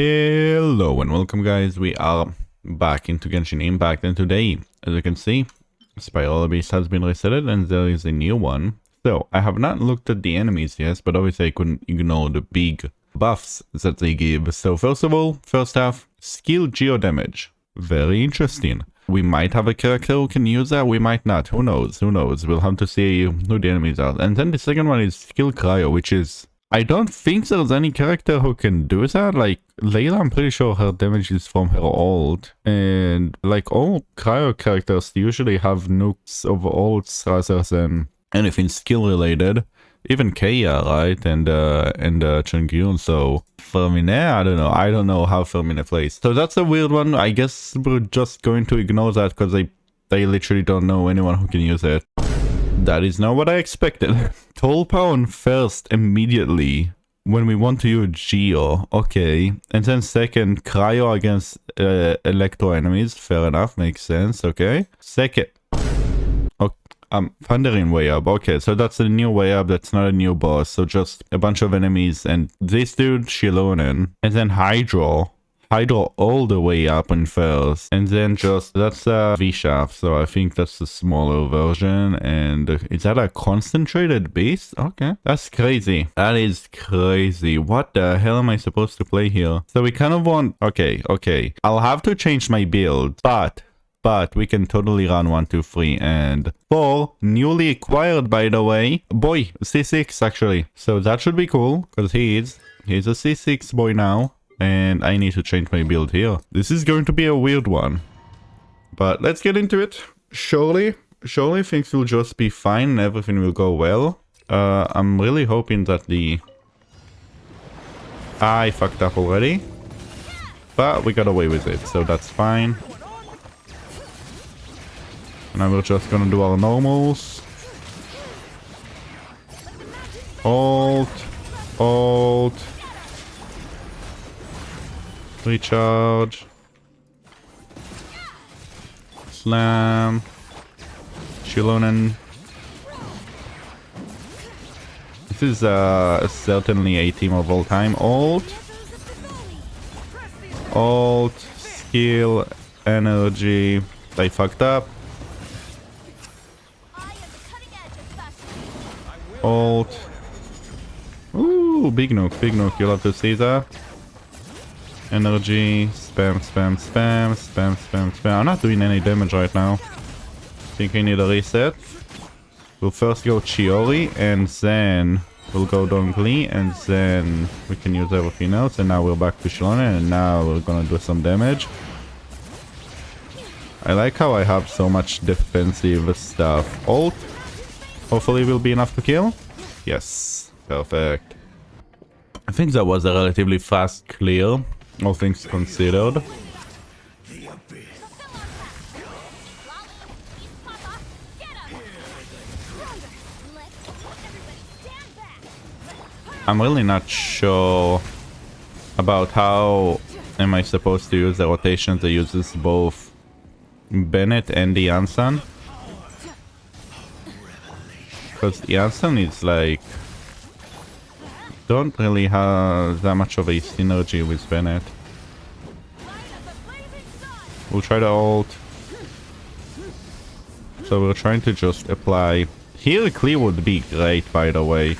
Hello and welcome guys, we are back into Genshin Impact, and today, as you can see, Spiral Beast has been resetted and there is a new one. So, I have not looked at the enemies yet, but obviously I couldn't ignore the big buffs that they give. So first of all, first half, skill geo damage. Very interesting. We might have a character who can use that, we might not, who knows, we'll have to see who the enemies are. And then the second one is skill cryo, which is... I don't think there's any character who can do that. Like, Layla, I'm pretty sure her damage is from her ult. And, like, all cryo characters usually have nukes of ults rather than anything skill-related. Even Kaya, right? And Chungyun. So, Fermine, I don't know how Fermine plays. So that's a weird one. I guess we're just going to ignore that because they literally don't know anyone who can use it. That is not what I expected. Tollpound first immediately when we want to use Geo. Okay. And then second, Cryo against Electro enemies. Fair enough. Makes sense. Okay. Second. Okay. Thundering way up. Okay. So that's a new way up. That's not a new boss. So just a bunch of enemies. And this dude, Shilonen. And then Hydro all the way up in first, and then just that's a V-shaft, so I think that's the smaller version. And is that a concentrated beast? Okay, that's crazy. That is crazy. What the hell am I supposed to play here? So we kind of want... okay, I'll have to change my build, but we can totally run 1, 2, 3 and 4 newly acquired, by the way, boy, C6 actually, so that should be cool because he's a C6 boy now. And I need to change my build here. This is going to be a weird one. But let's get into it. Surely things will just be fine and everything will go well. I'm really hoping that the... I fucked up already. But we got away with it, so that's fine. And now we're just gonna do our normals. Ult. Recharge. Slam. Shilonen. This is certainly a team of all time. Ult. Skill. Energy. They fucked up. Ult. Ooh, big nuke. You'll have to see that. Energy, spam. I'm not doing any damage right now. Think I need a reset. We'll first go Chiori, and then we'll go Klee, and then we can use everything else. And now we're back to Shilonen, and now we're gonna do some damage. I like how I have so much defensive stuff. Ult. Hopefully will be enough to kill. Yes. Perfect. I think that was a relatively fast clear. All things considered. I'm really not sure about how am I supposed to use the rotation that uses both Bennett and the Yansan. Because the Yansan is like... don't really have that much of a synergy with Bennett. We'll try the ult. So we're trying to just apply... here Klee would be great, by the way.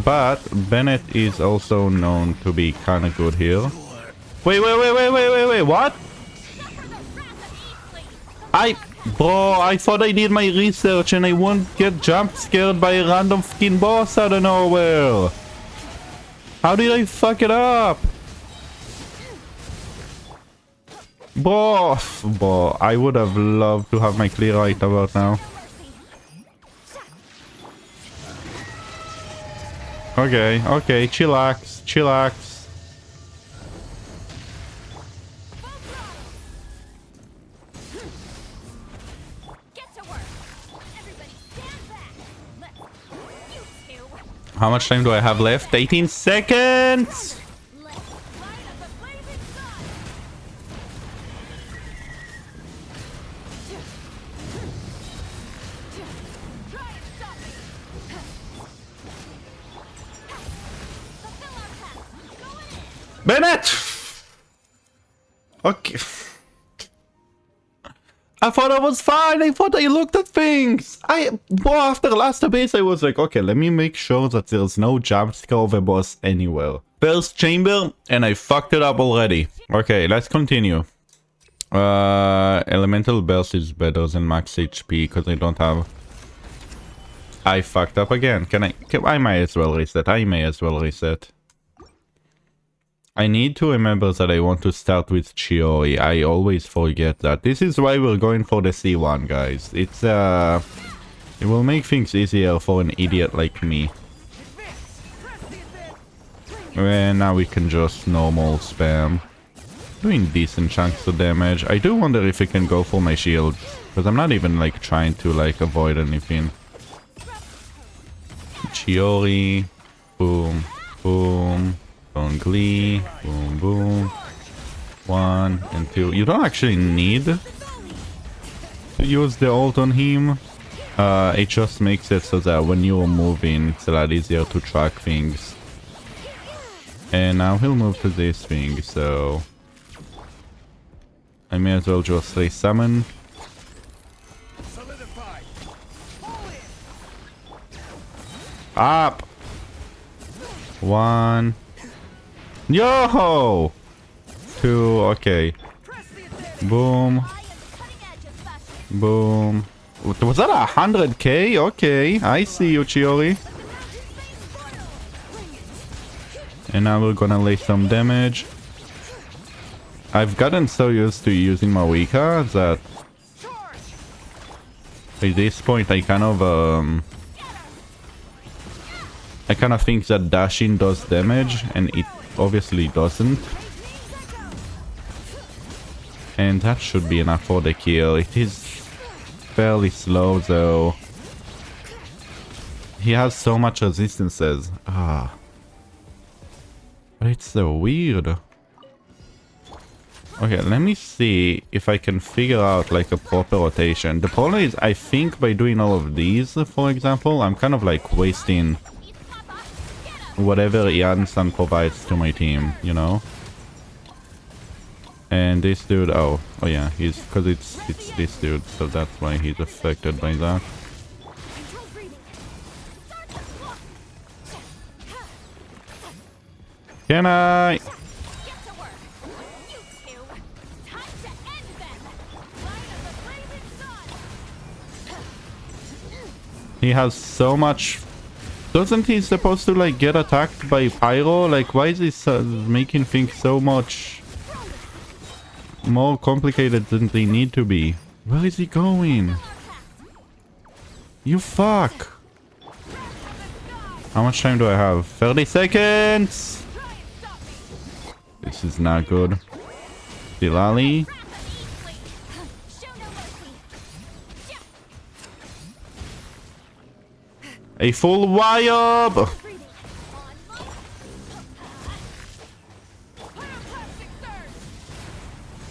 But Bennett is also known to be kinda good here. Wait, what? Bro, I thought I did my research and I won't get jump scared by a random fucking boss out of nowhere. How did I fuck it up? Bro, I would have loved to have my Klee right about now. Okay, chillax. How much time do I have left? 18 seconds! Bennett! Okay. I thought I was fine. I thought I looked at things. After last base, I was like, okay, let me make sure that there's no jump scare of a boss anywhere. First chamber, and I fucked it up already. Okay, let's continue. Elemental burst is better than max HP because I don't have... I fucked up again. I might as well reset. I need to remember that I want to start with Chiori. I always forget that. This is why we're going for the C1, guys. It will make things easier for an idiot like me. And now we can just normal spam. Doing decent chunks of damage. I do wonder if I can go for my shield. Because I'm not even like trying to like avoid anything. Chiori. Boom. Boom. On Klee, boom, boom. 1 and 2. You don't actually need to use the ult on him. It just makes it so that when you're moving, it's a lot easier to track things. And now he'll move to this thing, so I may as well just resummon. Up. 1. Yo! 2, okay. Boom. Boom. Was that 100k? Okay, I see you, Chiori. And now we're gonna lay some damage. I've gotten so used to using Mavuika that at this point I kind of think that dashing does damage, and it obviously doesn't. And that should be enough for the kill. It is fairly slow though. He has so much resistances. But it's so weird. Okay, let me see if I can figure out like a proper rotation. The problem is, I think by doing all of these, for example, I'm kind of like wasting whatever Jansen provides to my team, you know? And this dude, oh yeah, he's, because it's this dude, so that's why he's affected by that. Can I? He has so much. Doesn't he supposed to like get attacked by Pyro? Like, why is he making things so much more complicated than they need to be? Where is he going? You fuck! How much time do I have? 30 seconds! This is not good. Dilali. A full wire!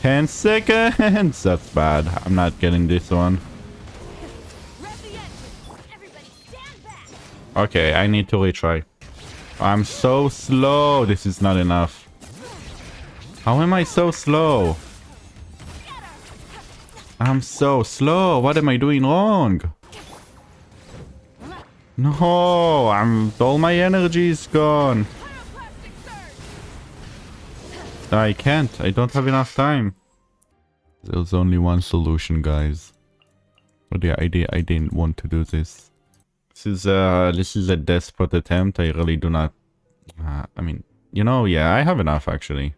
10 seconds! That's bad. I'm not getting this one. Okay, I need to retry. I'm so slow. This is not enough. How am I so slow? I'm so slow. What am I doing wrong? No, all my energy is gone. I can't. I don't have enough time. There's only one solution, guys. But yeah, I didn't want to do this. This is a desperate attempt. I really do not. I mean, you know, yeah, I have enough actually.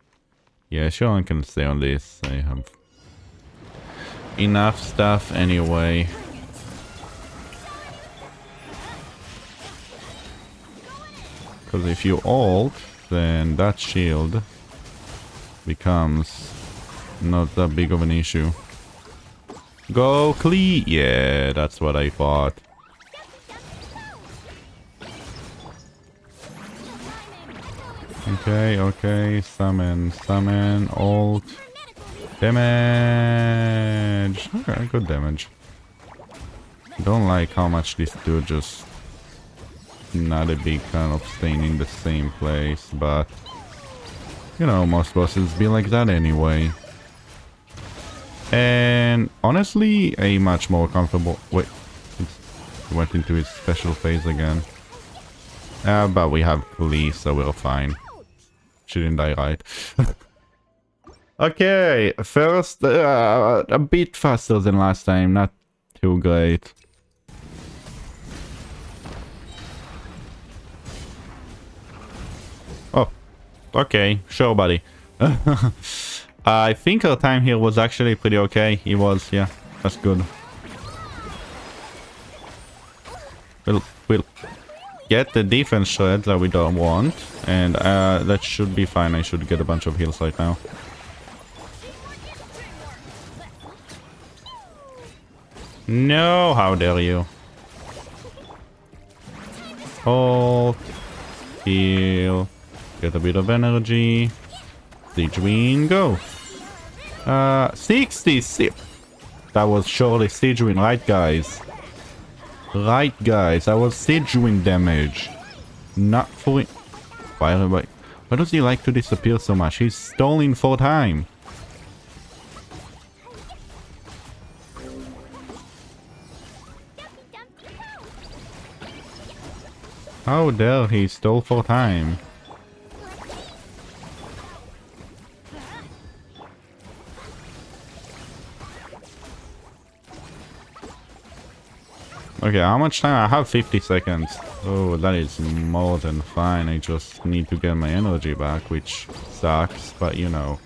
Yeah, sure, I can stay on this. I have enough stuff anyway. Because if you ult, then that shield becomes not that big of an issue. Go Klee! Yeah, that's what I thought. Okay, okay, summon, ult. Damage! Okay, good damage. Don't like how much this dude just... Not a big fan of staying in the same place, but... You know, most bosses be like that anyway. And honestly, a much more comfortable... Wait, he went into his special phase again. But we have Klee, so we're fine. She didn't die, right? Okay, first, a bit faster than last time, not too great. Oh, okay, sure, buddy. I think our time here was actually pretty okay. It was, yeah, that's good. We'll get the defense shred that we don't want, and that should be fine. I should get a bunch of heals right now. No, how dare you. Hold. Heal. Get a bit of energy. Siege go. 66. That was surely siege win, right guys? Right guys, that was siege win damage. Not fully... Why does he like to disappear so much? He's stalling for time. How dare he stole for time? Okay, how much time? I have 50 seconds. Oh, that is more than fine. I just need to get my energy back, which sucks, but you know.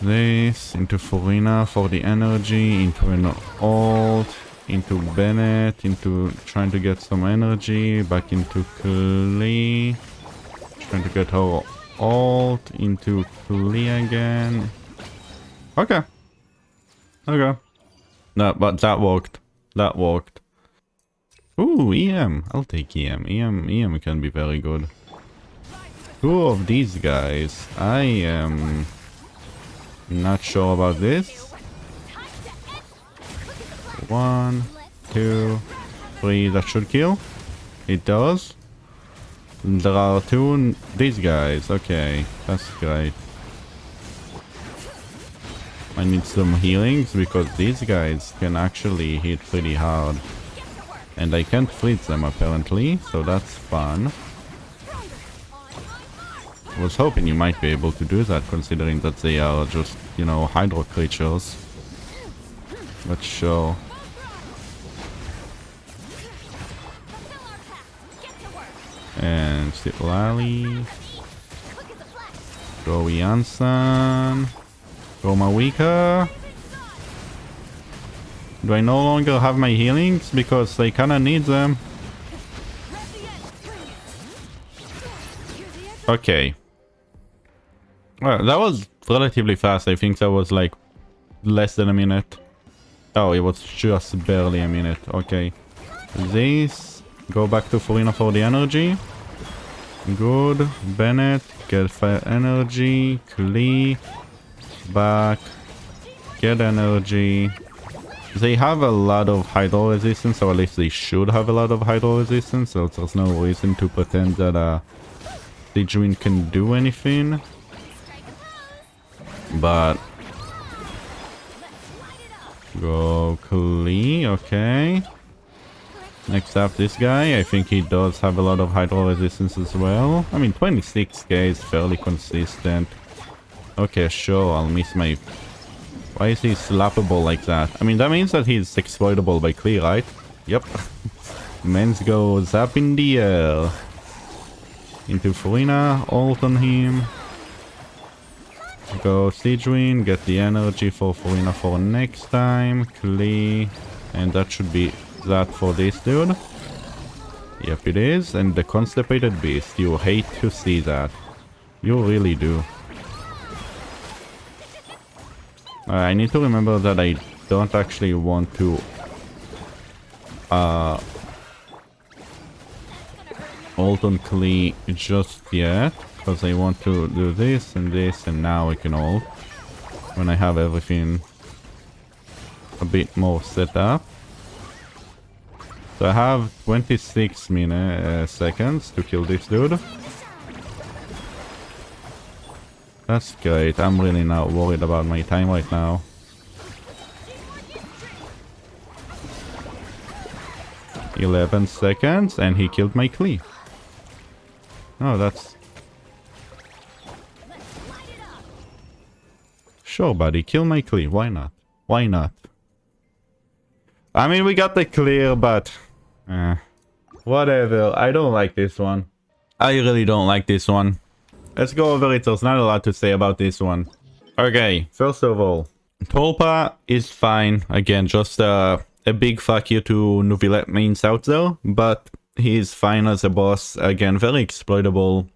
This, into Furina for the energy, into an ult, into Bennett, into trying to get some energy, back into Klee, trying to get her ult, into Klee again. Okay. Okay. No, but that worked. That worked. Ooh, EM. I'll take EM. EM can be very good. Two of these guys. I am not sure about this. 1, 2, 3. That should kill. It does. There are two. These guys. Okay, that's great. I need some healings because these guys can actually hit pretty hard. And I can't freeze them apparently, so that's fun. I was hoping you might be able to do that considering that they are just, you know, hydro creatures. But sure. And Lali. Go Yansan. Go Mavuika. Do I no longer have my healings? Because I kinda need them. Okay. Well, that was relatively fast. I think that was like less than a minute. Oh, it was just barely a minute. Okay. This. Go back to Furina for the energy. Good. Bennett. Get fire energy. Klee. Back. Get energy. They have a lot of hydro resistance, or at least they should have a lot of hydro resistance, so there's no reason to pretend that Sijuin can do anything. But go Klee, okay. Next up, this guy. I think he does have a lot of hydro resistance as well. I mean, 26k is fairly consistent. Okay, sure, I'll miss my... Why is he slappable like that? I mean, that means that he's exploitable by Klee, right? Yep. Men's goes up in the air. Into Furina, ult on him. Go Sijuin, get the energy for Furina for next time. Klee. And that should be that for this dude. Yep, it is. And the Constipated Beast. You hate to see that. You really do. I need to remember that I don't actually want to ult on Klee just yet, because I want to do this, and now I can ult when I have everything a bit more set up. So I have 26 seconds to kill this dude. That's great. I'm really not worried about my time right now. $11 and he killed my Klee. Oh, that's... Sure, buddy. Kill my Klee. Why not? Why not? I mean, we got the clear, but... whatever. I don't like this one. I really don't like this one. Let's go over it. There's not a lot to say about this one. Okay, first of all, Torpa is fine. Again, just a big fuck you to Nuvillet mains out there, but he's fine as a boss. Again, very exploitable,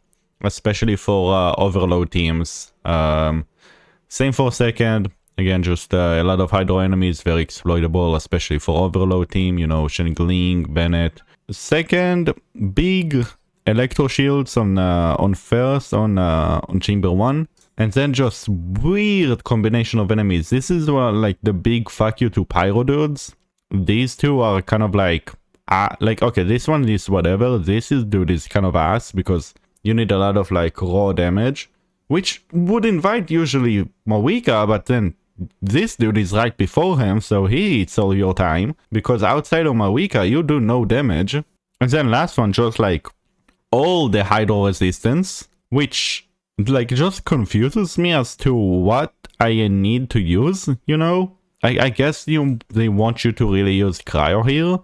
especially for overload teams. Same for second. Again, just a lot of Hydro enemies, very exploitable, especially for overload team, you know, Shingling, Bennett. Second, big Electro Shields on first, on Chamber 1. And then just weird combination of enemies. This is like the big fuck you to Pyro dudes. These two are kind of like okay, this one is whatever. Dude is kind of ass because you need a lot of like raw damage, which would invite usually Mavuika, but then this dude is right before him, so he eats all your time, because outside of Mavuika you do no damage. And then last one, just like all the Hydro resistance, which like just confuses me as to what I need to use, you know? I guess they want you to really use Cryo here.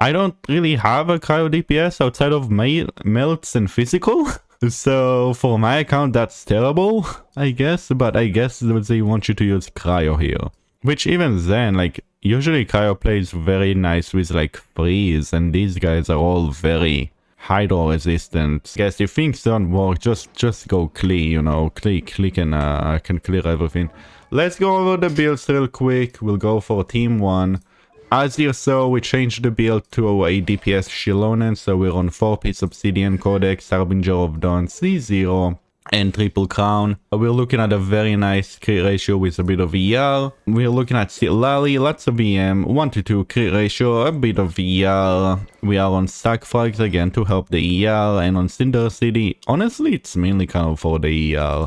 I don't really have a Cryo DPS outside of melts and physical. So for my account that's terrible, I guess. But I guess they want you to use Cryo here. Which even then, like, usually Cryo plays very nice with like freeze. And these guys are all very Hydro resistant. Guess if things don't work, just go Klee, you know. Klee can clear everything. Let's go over the builds real quick. We'll go for team 1. As you saw, we changed the build to a DPS Shilonen, so we're on 4-piece Obsidian Codex, Harbinger of Dawn, C0, and Triple Crown. We're looking at a very nice crit ratio with a bit of ER. We're looking at Lally, lots of EM, 1-2 crit ratio, a bit of ER. We are on Stack Frags again to help the ER, and on Cinder City, honestly, it's mainly kind of for the ER.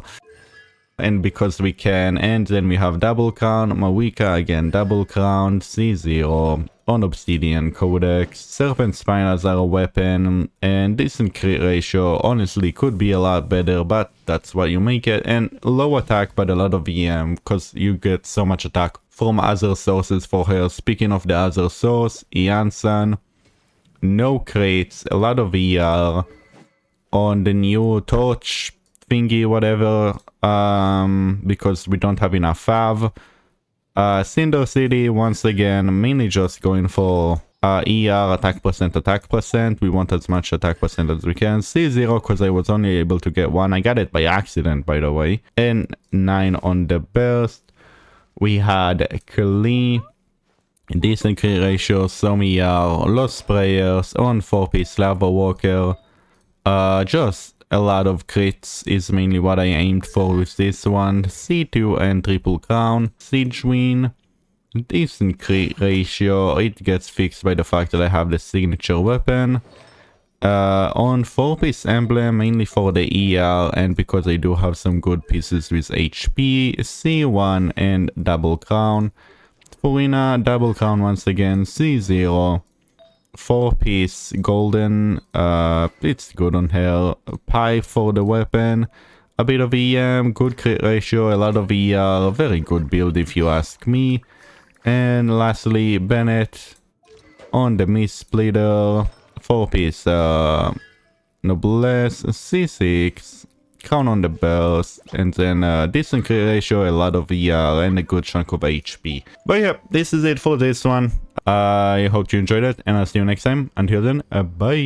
And because we can, and then we have Double Crown, Mavuika again, Double Crown, C0, on Obsidian Codex, Serpent Spine as our weapon, and decent crit ratio, honestly could be a lot better, but that's what you make it, and low attack but a lot of EM, because you get so much attack from other sources for her. Speaking of the other source, Janssen, no crates, a lot of ER, on the new torch thingy, whatever, because we don't have enough fav. Cinder City, once again, mainly just going for ER, attack percent. We want as much attack percent as we can. C0, because I was only able to get 1. I got it by accident, by the way. And 9 on the burst. We had Klee, decent crit ratio, some ER, Lost Prayers, on 4-piece Lava Walker. Just a lot of crits is mainly what I aimed for with this one. C2 and Triple Crown. Siegewin, decent crit ratio. It gets fixed by the fact that I have the signature weapon. On 4-piece Emblem, mainly for the ER, and because I do have some good pieces with HP. C1 and Double Crown. Furina, Double Crown once again. C0. 4-piece golden, it's good on her. Pi for the weapon, a bit of EM, good crit ratio, a lot of ER, very good build if you ask me. And lastly, Bennett on the Mist Splitter, 4-piece Noblesse, C6, Crown on the burst, and then decent crit ratio, a lot of ER, and a good chunk of HP. But yeah, this is it for this one. I hope you enjoyed it, and I'll see you next time. Until then, bye!